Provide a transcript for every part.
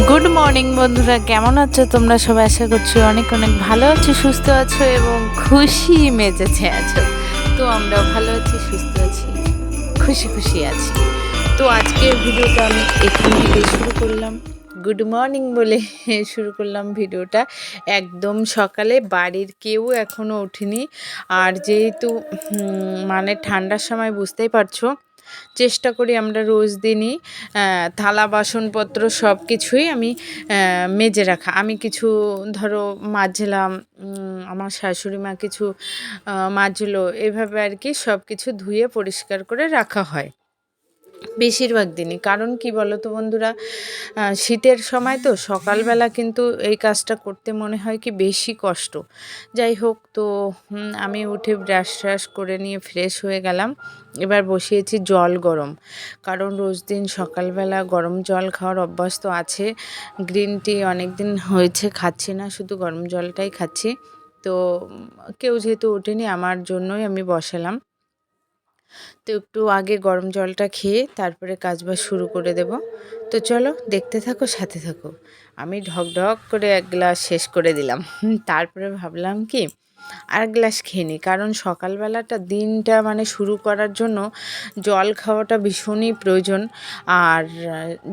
Good morning বন্ধুরা, কেমন আছো তোমরা সবাই? আশা করছি অনেক অনেক ভালো আছো, সুস্থ আছো এবং খুশি মেজেছে আছো। তো আমরাও ভালো আছি, সুস্থ আছি, খুশি খুশি আছি। তো আজকের ভিডিওটা আমি এখান থেকে শুরু করলাম, গুড মর্নিং বলে শুরু করলাম ভিডিওটা। একদম সকালে, বাড়ির কেউ এখনও ওঠেনি। আর যেহেতু মানে ঠান্ডার সময় বুঝতেই পারছো, চেষ্টা করি আমরা রোজ দিনই থালা বাসনপত্র সব কিছুই আমি মেজে রাখা। আমি কিছু ধরো মাজলাম, আমার শাশুড়ি মা কিছু মাজলো, এভাবে আর কি সব কিছু ধুয়ে পরিষ্কার করে রাখা হয় বেশিরভাগ দিনই। কারণ কি বলো তো বন্ধুরা, শীতের সময় তো সকালবেলা কিন্তু এই কাজটা করতে মনে হয় কি বেশি কষ্ট। যাই হোক, তো আমি উঠে ব্রাশ ট্রাশ করে নিয়ে ফ্রেশ হয়ে গেলাম। এবার বসিয়েছি জল গরম, কারণ রোজ দিন সকালবেলা গরম জল খাওয়ার অভ্যাস তো আছে। গ্রিন টি অনেক দিন হয়েছে খাচ্ছি না, শুধু গরম জলটাই খাচ্ছি। তো কেউ যেহেতু ওঠেনি, আমার জন্যই আমি বসালাম। তো একটু আগে গরম জলটা খেয়ে তারপরে কাজবাজ শুরু করে দেব। তো চলো দেখতে থাকো, সাথে থাকো। আমি ঢক ঢক করে এক গ্লাস শেষ করে দিলাম। তারপরে ভাবলাম কি আর গ্লাস খেয়ে নিই, কারণ সকালবেলাটা দিনটা মানে শুরু করার জন্য জল খাওয়াটা ভীষণই প্রয়োজন। আর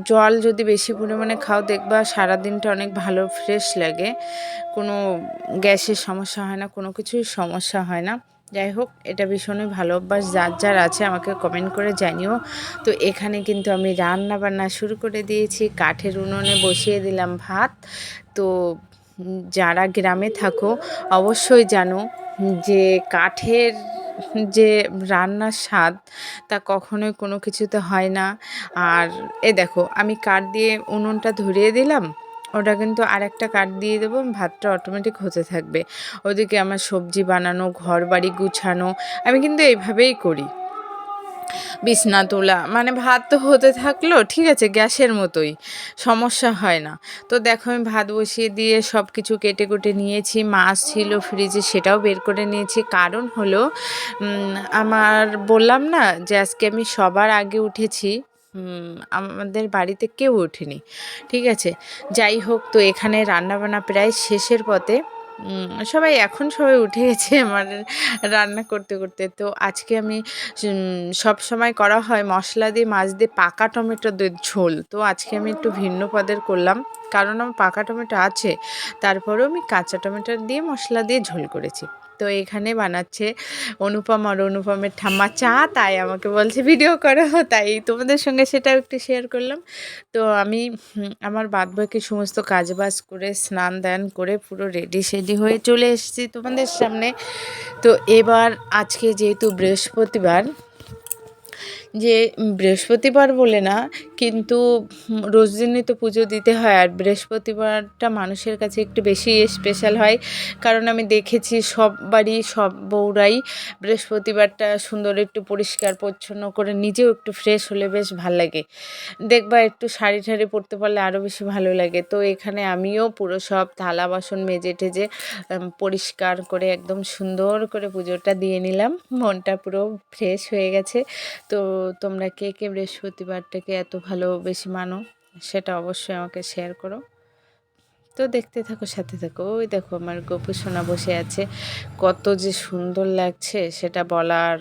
জল যদি বেশি পরিমাণে খাও, দেখবা সারা দিনটা অনেক ভালো ফ্রেশ লাগে, কোনো গ্যাসের সমস্যা হয় না, কোনো কিছুই সমস্যা হয় না। যাই হোক, এটা ভীষণই ভালো অভ্যাস, যার যার আছে আমাকে কমেন্ট করে জানিও। তো এখানে কিন্তু আমি রান্না বান্না শুরু করে দিয়েছি, কাঠের উনুনে বসিয়ে দিলাম ভাত। তো যারা গ্রামে থাকো অবশ্যই জানো যে কাঠের যে রান্নার স্বাদ তা কখনোই কোনো কিছুতে হয় না। আর দেখো, আমি কাঠ দিয়ে উনুনটা ধরিয়ে দিলাম, ওটা কিন্তু আর একটা কাঠ দিয়ে দেবো, ভাতটা অটোমেটিক হতে থাকবে। ওদিকে আমার সবজি বানানো, ঘর বাড়ি গুছানো, আমি কিন্তু এইভাবেই করি। বিছনা তোলা মানে ভাত তো হতে থাকলো, ঠিক আছে, গ্যাসের মতোই, সমস্যা হয় না। তো দেখো, আমি ভাত বসিয়ে দিয়ে সব কিছু কেটে কুটে নিয়েছি। মাছ ছিল ফ্রিজে, সেটাও বের করে নিয়েছি। কারণ হলো আমার বললাম না যে আজকে আমি সবার আগে উঠেছি, আমাদের বাড়িতে কেউ ওঠেনি, ঠিক আছে। যাই হোক, তো এখানে রান্নাবান্না প্রায় শেষের পথে। সবাই উঠে গেছে আমার রান্না করতে করতে। তো আজকে আমি সব সময় করা হয় মশলা দিয়ে, মাছ দিয়ে, পাকা টমেটো দিয়ে ঝোল। তো আজকে আমি একটু ভিন্ন পদের করলাম, কারণ আমার পাকা টমেটো আছে, তারপরেও আমি কাঁচা টমেটো দিয়ে মশলা দিয়ে ঝোল করেছি। তো এখানে বানাচ্ছে অনুপম, আর অনুপমের ঠাম্মা চা, তাই আমাকে বলছে ভিডিও করো, তাই তোমাদের সঙ্গে সেটাও একটু শেয়ার করলাম। তো আমি আমার বাদবাকি সমস্ত কাজবাজ করে স্নান দান করে পুরো রেডি সেডি হয়ে চলে এসেছি তোমাদের সামনে। তো এবার আজকে যেহেতু বৃহস্পতিবার, যে বৃহস্পতিবার বলে না, কিন্তু রোজ দিনই তো পুজো দিতে হয়, আর বৃহস্পতিবারটা মানুষের কাছে একটু বেশি স্পেশাল হয়। কারণ আমি দেখেছি সব বাড়ি, সব বউরাই বৃহস্পতিবারটা সুন্দর একটু পরিষ্কার পরিচ্ছন্ন করে নিজেও একটু ফ্রেশ হলে বেশ ভাল লাগে। দেখবা একটু শাড়ি ঠাড়ি পরতে পারলে আরও বেশি ভালো লাগে। তো এখানে আমিও পুরো সব থালা বাসন মেজে টেজে পরিষ্কার করে একদম সুন্দর করে পুজোটা দিয়ে নিলাম, মনটা পুরো ফ্রেশ হয়ে গেছে। তো তোমরা কে কে বৃহস্পতিবারটাকে এত ভালোবেসে মানো, সেটা অবশ্যই আমাকে শেয়ার করো। তো দেখতে থাকো, সাথে থাকো। ওই দেখো আমার গোপু সোনা বসে আছে, কত যে সুন্দর লাগছে সেটা বলার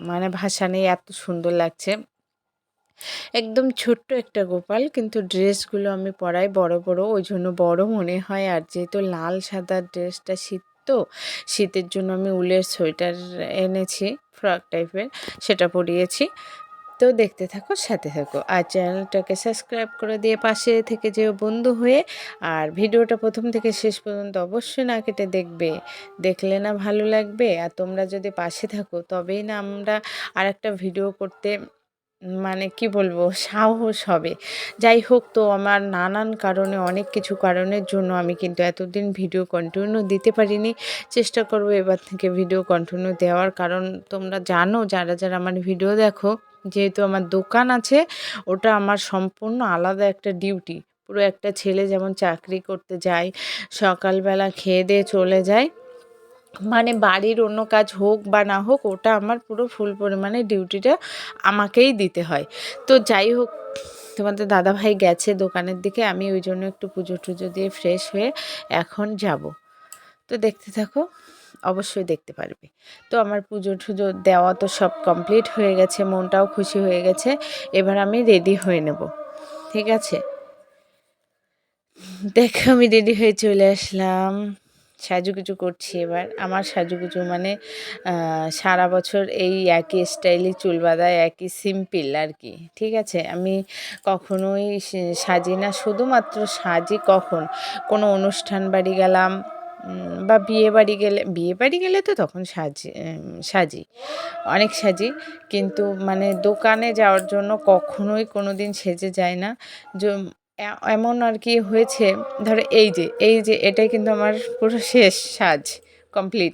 মানে ভাষা নেই, এত সুন্দর লাগছে। একদম ছোট্ট একটা গোপাল, কিন্তু ড্রেসগুলো আমি পরাই বড় বড়, ওই জন্য বড় মনে হয়। আর যেহেতু লাল সাদা ড্রেসটা, শীত তো, শীতের জন্য আমি উলের সোয়েটার এনেছি, ফ্রক টাইপের, সেটা পরিয়েছি। তো দেখতে থাকো, সাথে থাকো, আর চ্যানেলটাকে সাবস্ক্রাইব করে দিয়ে পাশে থেকে যেও বন্ধু হয়ে। আর ভিডিওটা প্রথম থেকে শেষ পর্যন্ত অবশ্যই না কেটে দেখবে, দেখলে না ভালো লাগবে। আর তোমরা যদি পাশে থাকো তবেই না আমরা আর একটা ভিডিও করতে মানে কি বলবো সাহস হবে। যাই হোক, তো আমার নানান কারণে, অনেক কিছু কারণের জন্য আমি কিন্তু এতদিন ভিডিও কন্টিনিউ দিতে পারিনি। চেষ্টা করবো এবার থেকে ভিডিও কন্টিনিউ দেওয়ার, কারণ তোমরা জানো যারা যারা আমার ভিডিও দেখো, যেহেতু আমার দোকান আছে, ওটা আমার সম্পূর্ণ আলাদা একটা ডিউটি। পুরো একটা ছেলে যেমন চাকরি করতে যায়, সকালবেলা খেয়ে দিয়ে চলে যায়, মানে বাড়ির অন্য কাজ হোক বা না হোক, ওটা আমার পুরো ফুল পরিমাণে ডিউটিটা আমাকেই দিতে হয়। তো যাই হোক, তোমাদের দাদাভাই গেছে দোকানের দিকে, আমি ওই জন্য একটু পুজো টুজো দিয়ে ফ্রেশ হয়ে এখন যাব। তো দেখতে থাকো, অবশ্যই দেখতে পারবে। তো আমার পুজো টুজো দেওয়া তো সব কমপ্লিট হয়ে গেছে, মনটাও খুশি হয়ে গেছে। এবার আমি রেডি হয়ে নেব, ঠিক আছে? দেখো আমি রেডি হয়ে চলে আসলাম, সাজুগুজু করছি। এবার আমার সাজুগুজু মানে সারা বছর এই একই স্টাইলে চুল বাঁধা, একই সিম্পল আর কি, ঠিক আছে? আমি কখনোই সাজি না, শুধুমাত্র সাজি কখন কোনো অনুষ্ঠান বাড়ি গেলাম বা বিয়ে বাড়ি গেলে তো তখন সাজি, অনেক সাজি। কিন্তু মানে দোকানে যাওয়ার জন্য কখনোই কোনো দিন সেজে যায় না। এমন আর কি হয়েছে, ধরো এই যে এটাই কিন্তু আমার পুরো শেষ সাজ, কমপ্লিট।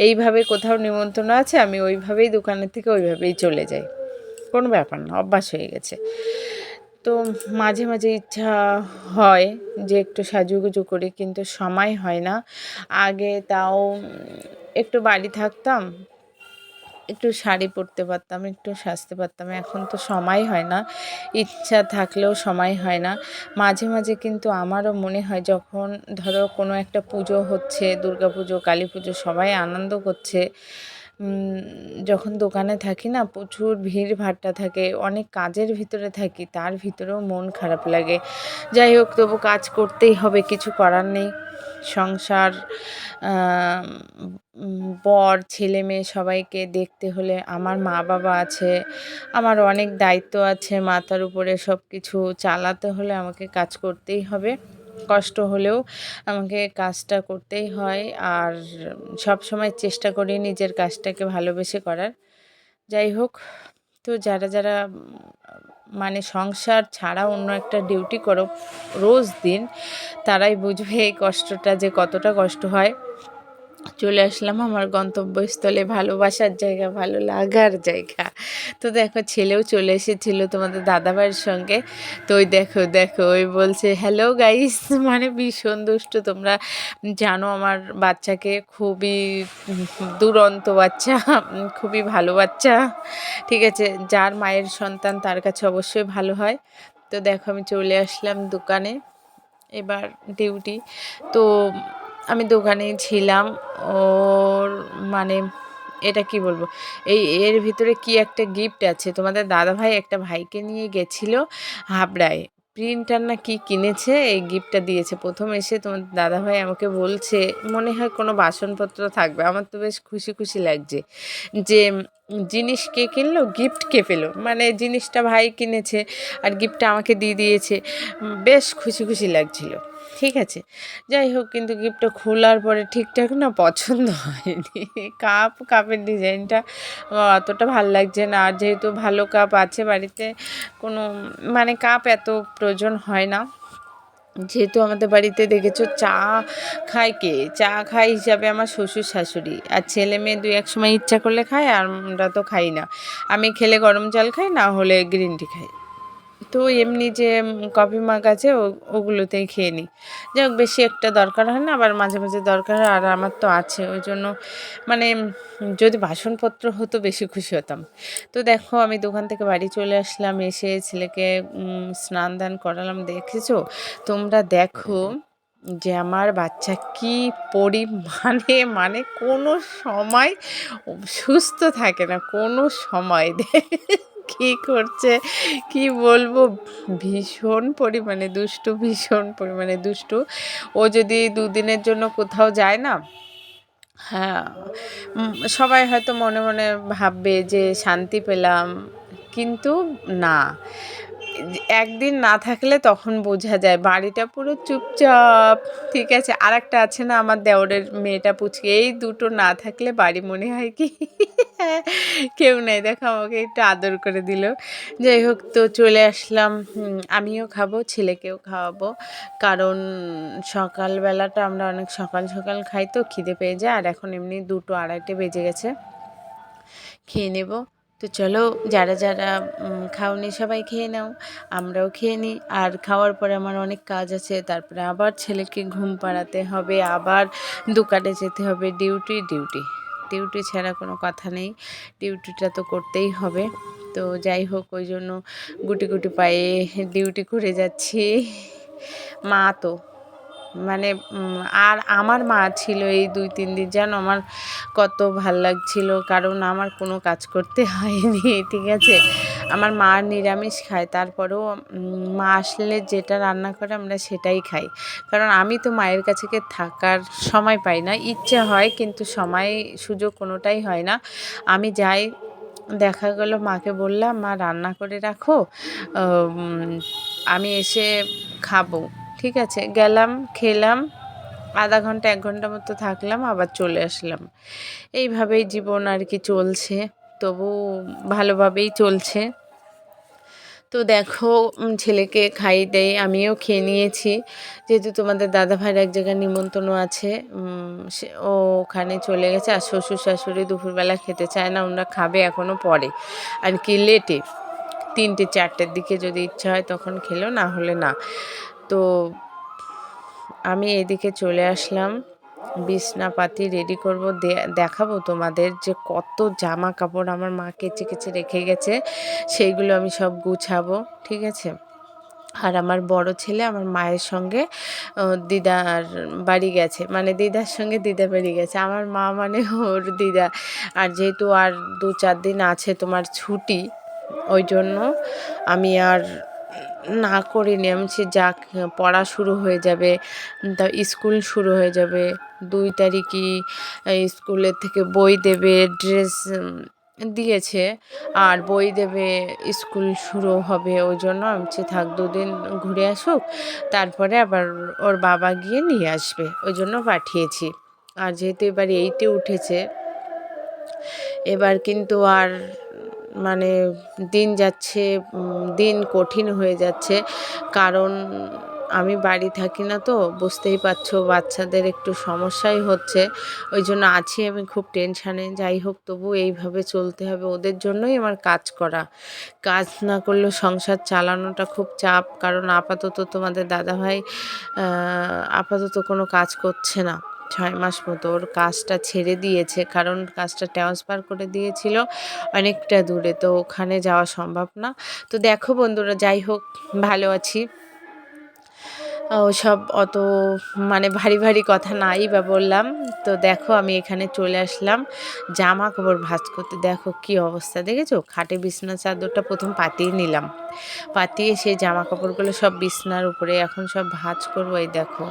এইভাবে কোথাও নিমন্ত্রণ আছে, আমি ওইভাবেই দোকানের থেকে ওইভাবেই চলে যাই, কোনো ব্যাপার না, অভ্যাস হয়ে গেছে। তো মাঝে মাঝে ইচ্ছা হয় যে একটু সাজুগুজু করি, কিন্তু সময় হয় না। আগে তাও একটু বাড়ি থাকতাম, একটু শাড়ি পরতে পারতাম, একটু সাজতে পারতাম। এখন তো সময় হয় না, ইচ্ছা থাকলেও সময় হয় না। মাঝে মাঝে কিন্তু আমারও মনে হয়, যখন ধরো কোনো একটা পুজো হচ্ছে, দুর্গা পুজো, কালী পুজো, সবাই আনন্দ করছে, যখন দোকানে থাকি না, প্রচুর ভিড় ভাট্টা থাকে, অনেক কাজের ভিতরে থাকি, তার ভিতরেও মন খারাপ লাগে। যাই হোক, তবু কাজ করতেই হবে, কিছু করার নেই। সংসার, বর, ছেলে মেয়ে সবাইকে দেখতে হলে, আমার মা বাবা আছে, আমার অনেক দায়িত্ব আছে মাথার উপরে, সব কিছু চালাতে হলে আমাকে কাজ করতেই হবে। কষ্ট হলেও আমাকে কাজটা করতেই হয়, আর সব সময় চেষ্টা করি নিজের কাজটাকে ভালোবেসে করার। যাই হোক, তো যারা যারা মানে সংসার ছাড়া অন্য একটা ডিউটি করো রোজ দিন, তারাই বুঝবে এই কষ্টটা যে কতটা কষ্ট হয়। চলে আসলাম আমার গন্তব্যস্থলে, ভালোবাসার জায়গা, ভালো লাগার জায়গা। তো দেখো, ছেলেও চলে এসেছিলো তোমাদের দাদাভাইয়ের সঙ্গে। তো ওই দেখো দেখো, ওই বলছে হ্যালো গাইস, মানে ভীষণ দুষ্ট। তোমরা জানো আমার বাচ্চাকে, খুবই দুরন্ত বাচ্চা, খুবই ভালো বাচ্চা, ঠিক আছে? যার মায়ের সন্তান তার কাছে অবশ্যই ভালো হয়। তো দেখো আমি চলে আসলাম দোকানে, এবার ডিউটি। তো আমি দোকানেই ছিলাম। ওর মানে এটা কি বলবো, এর ভিতরে কি একটা গিফট আছে। তোমাদের দাদাভাই একটা ভাইকে নিয়ে গেছিলো হাবড়ায়, প্রিন্টার না কি কিনেছে, এই গিফটটা দিয়েছে। প্রথম এসে তোমার দাদাভাই আমাকে বলছে মনে হয় কোনো বাসনপত্র থাকবে। আমার তো বেশ খুশি খুশি লাগছে যে জিনিস কে কিনলো, গিফট কে পেলো, মানে জিনিসটা ভাই কিনেছে আর গিফটটা আমাকে দিয়ে দিয়েছে। বেশ খুশি খুশি লাগছিল, ঠিক আছে? যাই হোক, কিন্তু গিফটটা খোলার পরে ঠিকঠাক না পছন্দ হয়নি। কাপের ডিজাইনটা অতটা ভাল লাগছে না। আর যেহেতু ভালো কাপ আছে বাড়িতে, কোনো মানে কাপ এত প্রয়োজন হয় না। যেহেতু আমাদের বাড়িতে দেখেছো চা খায় হিসাবে আমার শ্বশুর শাশুড়ি, আর ছেলে মেয়ে দুই এক সময় ইচ্ছা করলে খায়, আর আমরা তো খাই না। আমি খেলে গরম জল খাই, না হলে গ্রিন টি খাই। তো এমনি যে কফি মাগ আছে ওগুলোতেই খেয়ে নিই। যাই হোক, বেশি একটা দরকার হয় না, আবার মাঝে মাঝে দরকার হয়, আর আমার তো আছে, ওই জন্য মানে যদি বাসনপত্র হতো বেশি খুশি হতাম। তো দেখো আমি দোকান থেকে বাড়ি চলে আসলাম, এসে ছেলেকে স্নান দান করালাম। দেখেছো তোমরা, দেখো যে আমার বাচ্চা কি পরিমাণে, মানে কোনো সময় সুস্থ থাকে না, কোনো সময় কী করছে কি বলবো, ভীষণ পরিমাণে দুষ্টু, ভীষণ পরিমাণে দুষ্টু। ও যদি দুদিনের জন্য কোথাও যায় না, হ্যাঁ, সবাই হয়তো মনে মনে ভাববে যে শান্তি পেলাম, কিন্তু না, একদিন না থাকলে তখন বোঝা যায় বাড়িটা পুরো চুপচাপ, ঠিক আছে? আর একটা আছে না আমার দেওরের মেয়েটা পুচকে, এই দুটো না থাকলে বাড়ি মনে হয় কি কেউ নেই। দেখো আমাকে একটু আদর করে দিল। যাই হোক, তো চলে আসলাম, আমিও খাবো, ছেলেকেও খাওয়াবো, কারণ সকালবেলাটা আমরা অনেক সকাল সকাল খাই, তো খিদে পেয়ে যায়। আর এখন এমনি 2টো 2:30 বেজে গেছে, খেয়ে নেব। তো চলো, যারা যারা খাওনি সবাই খেয়ে নাও, আমরাও খেয়ে নিই। আর খাওয়ার পরে আমার অনেক কাজ আছে, তারপরে আবার ছেলেকে ঘুম পাড়াতে হবে, আবার দোকানে যেতে হবে, ডিউটি। ডিউটি ছাড়া কোনো কথা নেই, ডিউটিটা তো করতেই হবে। তো যাই হোক, ওই জন্য গুটি গুটি পায়ে ডিউটি করে যাচ্ছি। মা তো মানে আর আমার মা ছিল এই 2-3 দিন, যেন আমার কত ভাল লাগছিল, কারণ আমার কোনো কাজ করতে হয়নি, ঠিক আছে। আমার মা নিরামিষ খায়, তারপরেও মা আসলে যেটা রান্না করে আমরা সেটাই খাই, কারণ আমি তো মায়ের কাছে থাকার সময় পাই না। ইচ্ছে হয় কিন্তু সময় সুযোগ কোনোটাই হয় না। আমি যাই, দেখা গেল মাকে বললাম মা রান্না করে রাখো, আমি এসে খাবো, ঠিক আছে। গেলাম, খেলাম, আধা ঘন্টা 1 ঘন্টা মতো থাকলাম, আবার চলে আসলাম। এইভাবেই জীবন আর কি চলছে, তবু ভালোভাবেই চলছে। তো দেখো, ছেলেকে খাইয়ে দেয়, আমিও খেয়ে নিয়েছি, যেহেতু তোমাদের দাদাভাইয়ের এক জায়গায় নিমন্ত্রণ আছে, ও ওখানে চলে গেছে। আর শ্বশুর শাশুড়ি দুপুরবেলা খেতে চায় না, ওনারা খাবে এখনও পরে আর কি, লেটে 3-4টের দিকে যদি ইচ্ছা হয় তখন খেলো, না হলে না। তো আমি এদিকে চলে আসলাম, বিছনাপাতি রেডি করব, দেখাবো তোমাদের যে কত জামা কাপড় আমার মা কেচে কেচে রেখে গেছে, সেইগুলো আমি সব গুছাবো, ঠিক আছে। আর আমার বড় ছেলে আমার মায়ের সঙ্গে দিদার বাড়ি গেছে, মানে দিদার সঙ্গে দিদা বাড়ি গেছে, আমার মা মানে ওর দিদা। আর যেহেতু আর 2-4 দিন আছে তোমার ছুটি, ওই জন্য আমি আর না করিনি। আমি যাক, পড়া শুরু হয়ে যাবে, তা স্কুল শুরু হয়ে যাবে 2 তারিখই, স্কুলের থেকে বই দেবে, ড্রেস দিয়েছে, আর বই দেবে, স্কুল শুরু হবে। ওই জন্য আমি থাক 2 দিন ঘুরে আসুক, তারপরে আবার ওর বাবা গিয়ে নিয়ে আসবে, ওই জন্য পাঠিয়েছি। আর যেহেতু এবার 8-এ উঠেছে, এবার কিন্তু আর মানে দিন যাচ্ছে, দিন কঠিন হয়ে যাচ্ছে, কারণ আমি বাড়ি থাকি না, তো বুঝতেই পারছো বাচ্চাদের একটু সমস্যাই হচ্ছে, ওই জন্য আছি আমি খুব টেনশানে। যাই হোক, তবু এইভাবে চলতে হবে, ওদের জন্যই আমার কাজ করা, কাজ না করলেও সংসার চালানোটা খুব চাপ। কারণ আপাতত তোমাদের দাদাভাই আপাতত কোনো কাজ করছে না, 6 মাস মতো ওর কাজটা ছেড়ে দিয়েছে, কারণ কাজটা ট্রান্সফার করে দিয়েছিল অনেকটা দূরে, তো ওখানে যাওয়া সম্ভব না। তো দেখো বন্ধুরা, যাই হোক ভালো আছি, ওসব অত মানে ভারী ভারী কথা নাই বা বললাম। তো দেখো আমি এখানে চলে আসলাম জামা কাপড় ভাঁজ করতে। দেখো কি অবস্থা, দেখেছো? খাটে বিছনা চাদরটা প্রথম পাতিয়ে নিলাম, পাতিয়ে সেই জামা কাপড়গুলো সব বিছনার উপরে এখন সব ভাঁজ করবো। এই দেখো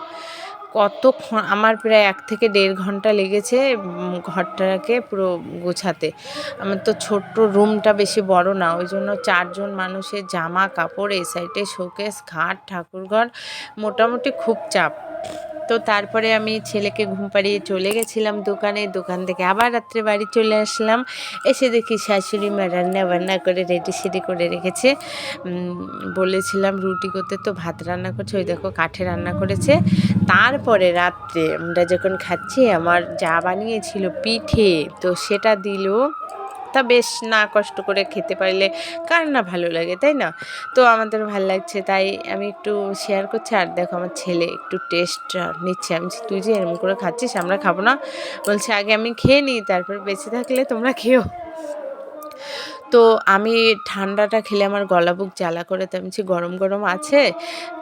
কতক্ষণ, আমার প্রায় 1 থেকে 1.5 ঘন্টা লেগেছে ঘরটাকে পুরো গোছাতে। আমার তো ছোট্ট রুমটা বেশি বড় না, ওই জন্য 4 জন মানুষের জামা কাপড়, এই সাইডে শোকেস, খাট, ঠাকুরঘর, মোটামুটি খুব চাপ। তো তারপরে আমি ছেলেকে ঘুম পাড়িয়ে চলে গেছিলাম দোকানে, দোকান থেকে আবার রাত্রে বাড়ি চলে আসলাম। এসে দেখি শাশুড়ি মা রান্না বান্না করে রেডি সেডি করে রেখেছে। বলেছিলাম রুটি করতে, তো ভাত রান্না করছে, ওই দেখো কাঠে রান্না করেছে। তারপরে রাত্রে আমরা যখন খাচ্ছি, আমার যা বানিয়েছিল পিঠে, তো সেটা দিল। তা বেশ, না কষ্ট করে খেতে পারলে কার না ভালো লাগে, তাই না? তো আমাদের ভালো লাগছে, তাই আমি একটু শেয়ার করছি। আর দেখো আমার ছেলে একটু টেস্ট নিচ্ছে, আমি তুই যে এরকম করে খাচ্ছিস, আমরা খাবো না, বলছে আগে আমি খেয়ে নিই, তারপর বেঁচে থাকলে তোমরা খেও। তো আমি ঠান্ডাটা খেলে আমার গলা বুক জ্বালা করে, তো আমি গরম গরম আছে।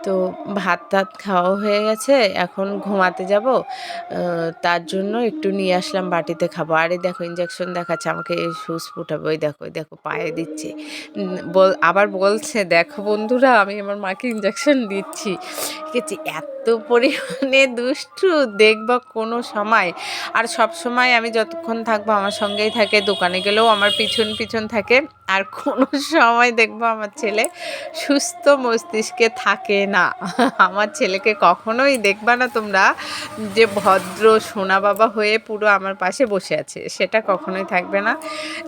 তো ভাত টাত খাওয়া হয়ে গেছে, এখন ঘুমাতে যাব, তার জন্য একটু নিয়ে আসলাম বাটিতে খাবো। আরে দেখো ইঞ্জেকশন দেখাচ্ছে আমাকে, সুচ ফুটাবে, ওই দেখো ওই দেখো পায়ে দিচ্ছে, আবার বলছে দেখো বন্ধুরা আমি আমার মাকে ইঞ্জেকশন দিচ্ছি, ঠিক আছে। এত পরিমাণে দুষ্টু দেখবা কোনো সময়। আর সব সময় আমি যতক্ষণ থাকবো আমার সঙ্গেই থাকে, দোকানে গেলেও আমার পিছন পিছন থাকে। আর কোনো সময় দেখবো আমার ছেলে সুস্থ মস্তিষ্কে থাকে না। আমার ছেলেকে কখনোই দেখবা না তোমরা যে ভদ্র সোনা বাবা হয়ে পুরো আমার পাশে বসে আছে, সেটা কখনোই থাকবে না।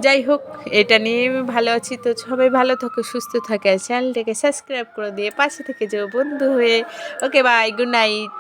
যাই হোক, এটা নিয়ে আমি ভালো আছি। তো সবাই ভালো থাকো, সুস্থ থাকে, চ্যানেলটাকে সাবস্ক্রাইব করে দিয়ে পাশে থেকে যেও বন্ধু হয়ে। ওকে, বাই, গুড নাইট।